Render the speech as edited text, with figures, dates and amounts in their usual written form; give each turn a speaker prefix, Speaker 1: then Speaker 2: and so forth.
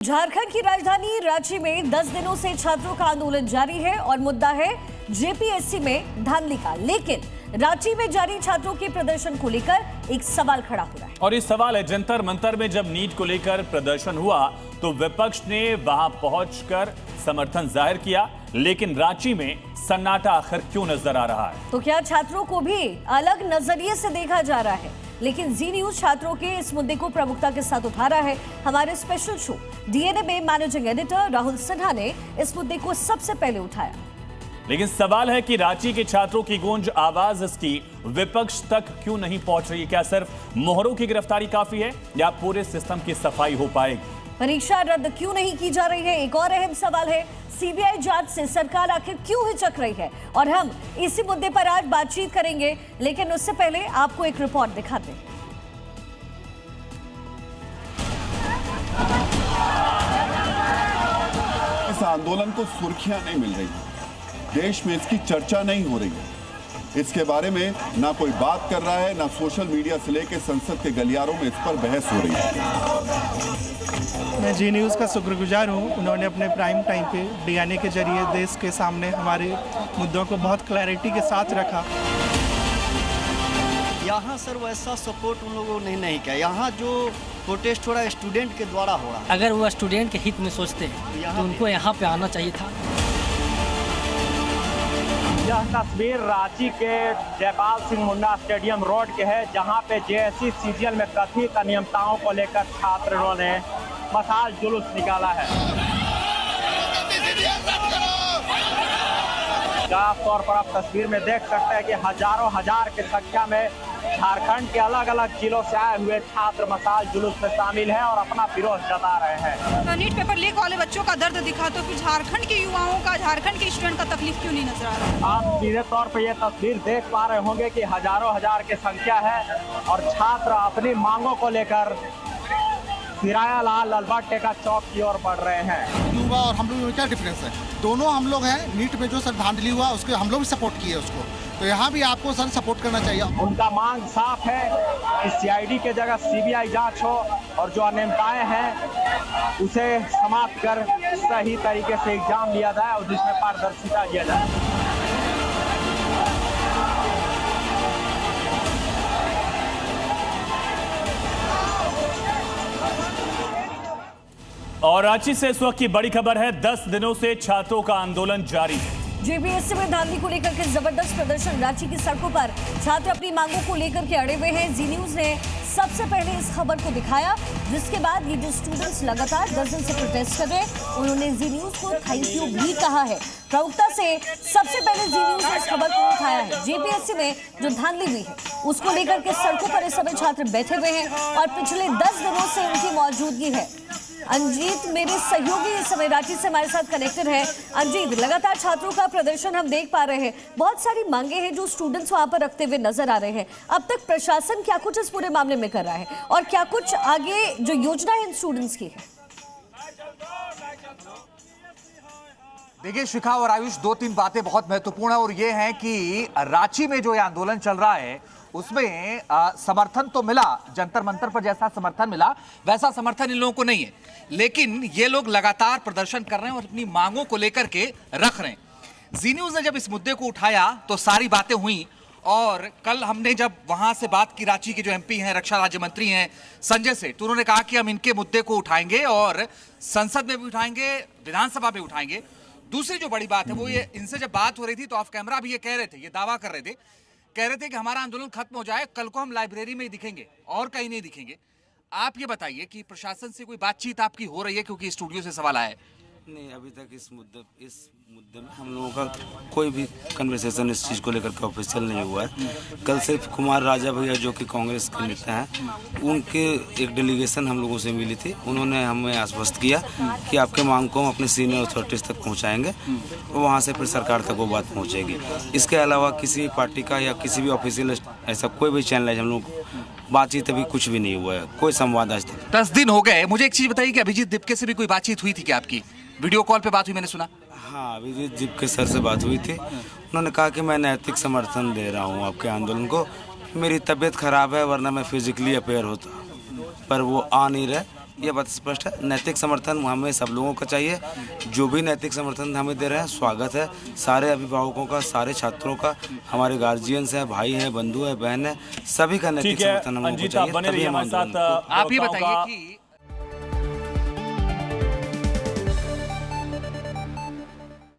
Speaker 1: झारखंड की राजधानी रांची में 10 दिनों से छात्रों का आंदोलन जारी है और मुद्दा है जेपीएससी में धांधली का। लेकिन रांची में जारी छात्रों के प्रदर्शन को लेकर एक सवाल खड़ा हो रहा है
Speaker 2: और ये सवाल है, जंतर मंतर में जब नीट को लेकर प्रदर्शन हुआ तो विपक्ष ने वहां पहुंचकर समर्थन जाहिर किया, लेकिन रांची में सन्नाटा आखिर क्यों नजर आ रहा है?
Speaker 1: तो क्या छात्रों को भी अलग नजरिए से देखा जा रहा है? लेकिन जी न्यूज छात्रों के इस मुद्दे को प्रमुखता के साथ उठा रहा है। हमारे स्पेशल शो डीएनए में मैनेजिंग एडिटर राहुल सिन्हा ने इस मुद्दे को सबसे पहले उठाया।
Speaker 2: लेकिन सवाल है कि रांची के छात्रों की गूंज आवाज इसकी विपक्ष तक क्यों नहीं पहुंच रही? क्या सिर्फ मोहरों की गिरफ्तारी काफी है या पूरे सिस्टम की सफाई हो पाएगी? परीक्षा
Speaker 1: रद्द क्यों नहीं की जा रही है? एक और अहम सवाल है, सीबीआई जांच से सरकार आखिर क्यों हिचक रही है? और हम इसी मुद्दे पर आज बातचीत करेंगे, लेकिन उससे पहले आपको एक रिपोर्ट दिखाते हैं।
Speaker 3: इस आंदोलन को सुर्खियां नहीं मिल रही, देश में इसकी चर्चा नहीं हो रही है, इसके बारे में ना कोई बात कर रहा है, ना सोशल मीडिया से लेकर संसद के गलियारों में इस पर बहस हो रही है।
Speaker 4: मैं जी न्यूज़ का शुक्रगुजार हूँ। उन्होंने अपने प्राइम टाइम पे डीएनए के जरिए देश के सामने हमारे मुद्दों को बहुत क्लैरिटी के साथ रखा।
Speaker 5: यहाँ सर वैसा सपोर्ट उन लोगों ने नहीं किया। यहाँ जो प्रोटेस्ट हो रहा है स्टूडेंट के द्वारा हो रहा है।
Speaker 6: अगर वो स्टूडेंट के हित में सोचते हैं तो उनको यहाँ पे आना चाहिए था।
Speaker 7: यह तस्वीर रांची के जयपाल सिंह मुन्ना स्टेडियम रोड के है, जहां पे जेएससी सीजीएल में कथित अनियमितताओं को लेकर छात्रों ने मसाल जुलूस निकाला है। साफ तौर पर आप तस्वीर में देख सकते हैं कि हजारों हजार की संख्या में झारखंड के अलग अलग जिलों से आए हुए छात्र मसाल जुलूस में शामिल हैं और अपना विरोध जता रहे हैं।
Speaker 8: तो नीट पेपर लीक वाले बच्चों का दर्द दिखा तो फिर झारखंड के युवाओं का, झारखंड के स्टूडेंट का तकलीफ क्यों नहीं नजर आ रहा?
Speaker 7: आप सीधे तौर पर यह तस्वीर देख पा रहे होंगे कि हजारों हजार की संख्या है और छात्र अपनी मांगों को लेकर सिराया लाल ललबाट टेका चौक की ओर बढ़ रहे हैं।
Speaker 9: युवा और हम लोग में क्या डिफरेंस है? दोनों हम लोग हैं। नीट में जो सर धांधली हुआ उसके हम लोग भी सपोर्ट किए उसको, तो यहाँ भी आपको सर सपोर्ट करना चाहिए।
Speaker 7: उनका मांग साफ है कि सीआईडी के जगह सीबीआई जांच हो और जो अनियमितताएं हैं उसे समाप्त कर सही तरीके से एग्जाम लिया जाए और जिसमें पारदर्शिता दिया जाए।
Speaker 2: और रांची से इस वक्त की बड़ी खबर है, 10 दिनों से छात्रों का आंदोलन जारी है।
Speaker 1: जेपीएससी में धांधली को लेकर के जबरदस्त प्रदर्शन। रांची की सड़कों पर छात्र अपनी मांगों को लेकर के अड़े हुए हैं। जी न्यूज ने सबसे पहले इस खबर को दिखाया, जिसके बाद ये जो स्टूडेंट्स लगातार 10 दिन से प्रोटेस्ट कर रहे हैं, उन्होंने जी न्यूज को थैंक यू भी कहा है। प्रवक्ता से सबसे पहले जी न्यूज ने इस खबर को उठाया है। जेपीएससी में जो धांधली हुई है उसको लेकर के सड़कों पर इस समय छात्र बैठे हुए हैं और पिछले 10 दिनों से उनकी मौजूदगी है। अंजीत मेरे सहयोगी इस समय रांची से हमारे साथ कनेक्टेड है। अंजीत, लगातार छात्रों का प्रदर्शन हम देख पा रहे हैं, बहुत सारी मांगे हैं जो स्टूडेंट्स वहां पर रखते हुए नजर आ रहे हैं। अब तक प्रशासन क्या कुछ इस पूरे मामले में कर रहा है और क्या कुछ आगे जो योजना है इन स्टूडेंट्स की है?
Speaker 10: देखिए शिखा और आयुष, 2-3 बातें बहुत महत्वपूर्ण है और ये है कि रांची में जो ये आंदोलन चल रहा है उसमें समर्थन तो मिला, जंतर मंतर पर जैसा समर्थन मिला वैसा समर्थन इन लोगों को नहीं है, लेकिन ये लोग लगातार प्रदर्शन कर रहे हैं और अपनी मांगों को लेकर के रख रहे हैं। जी न्यूज़ ने जब इस मुद्दे को उठाया तो सारी बातें हुई और कल हमने जब वहां से बात की रांची के जो एमपी हैं, रक्षा राज्य मंत्री हैं संजय सेठ, तो उन्होंने कहा कि हम इनके मुद्दे को उठाएंगे और संसद में भी उठाएंगे, विधानसभा में उठाएंगे। दूसरी जो बड़ी बात है वो ये, इनसे जब बात हो रही थी तो ऑफ कैमरा भी ये कह रहे थे, ये दावा कर रहे थे, कह रहे थे कि हमारा आंदोलन खत्म हो जाए, कल को हम लाइब्रेरी में ही दिखेंगे और कहीं नहीं दिखेंगे। आप ये बताइए कि प्रशासन से कोई बातचीत आपकी हो रही है, क्योंकि स्टूडियो से सवाल आया है?
Speaker 11: नहीं, अभी तक इस मुद्दे में हम लोगों का कोई भी कन्वर्सेशन इस चीज़ को लेकर के ऑफिशियल नहीं हुआ है। कल सिर्फ कुमार राजा भैया जो कि कांग्रेस के नेता हैं, उनके एक डेलीगेशन हम लोगों से मिली थी, उन्होंने हमें आश्वस्त किया कि आपके मांग को हम अपने सीनियर अथॉरिटीज़ तक पहुंचाएंगे और वहां से फिर सरकार तक वो बात पहुंचेगी। इसके अलावा किसी पार्टी का या किसी भी ऑफिशियल ऐसा कोई भी चैनल है, हम लोग बातचीत अभी कुछ भी नहीं हुआ है, कोई संवाद आज तक।
Speaker 10: 10 दिन हो गए। मुझे एक चीज़ बताइए कि अभिजीत दिपके से भी कोई बातचीत हुई थी क्या आपकी? वीडियो कॉल पे बात हुई मैंने सुना।
Speaker 11: हाँ, अभिजीत दिपके सर से बात हुई थी। उन्होंने कहा कि मैं नैतिक समर्थन दे रहा हूँ आपके आंदोलन को, मेरी तबीयत खराब है वरना मैं फिजिकली अपेयर होता, पर वो आ नहीं रहे, ये बात स्पष्ट है। नैतिक समर्थन हमें सब लोगों का चाहिए। जो भी नैतिक समर्थन हमें दे रहे हैं स्वागत है। सारे अभिभावकों का, सारे छात्रों का, हमारे गार्जियंस हैं, भाई हैं, बंधु हैं, बहन है, सभी का नैतिक समर्थन हम लोगों को चाहिए।
Speaker 10: आप ये बताइए कि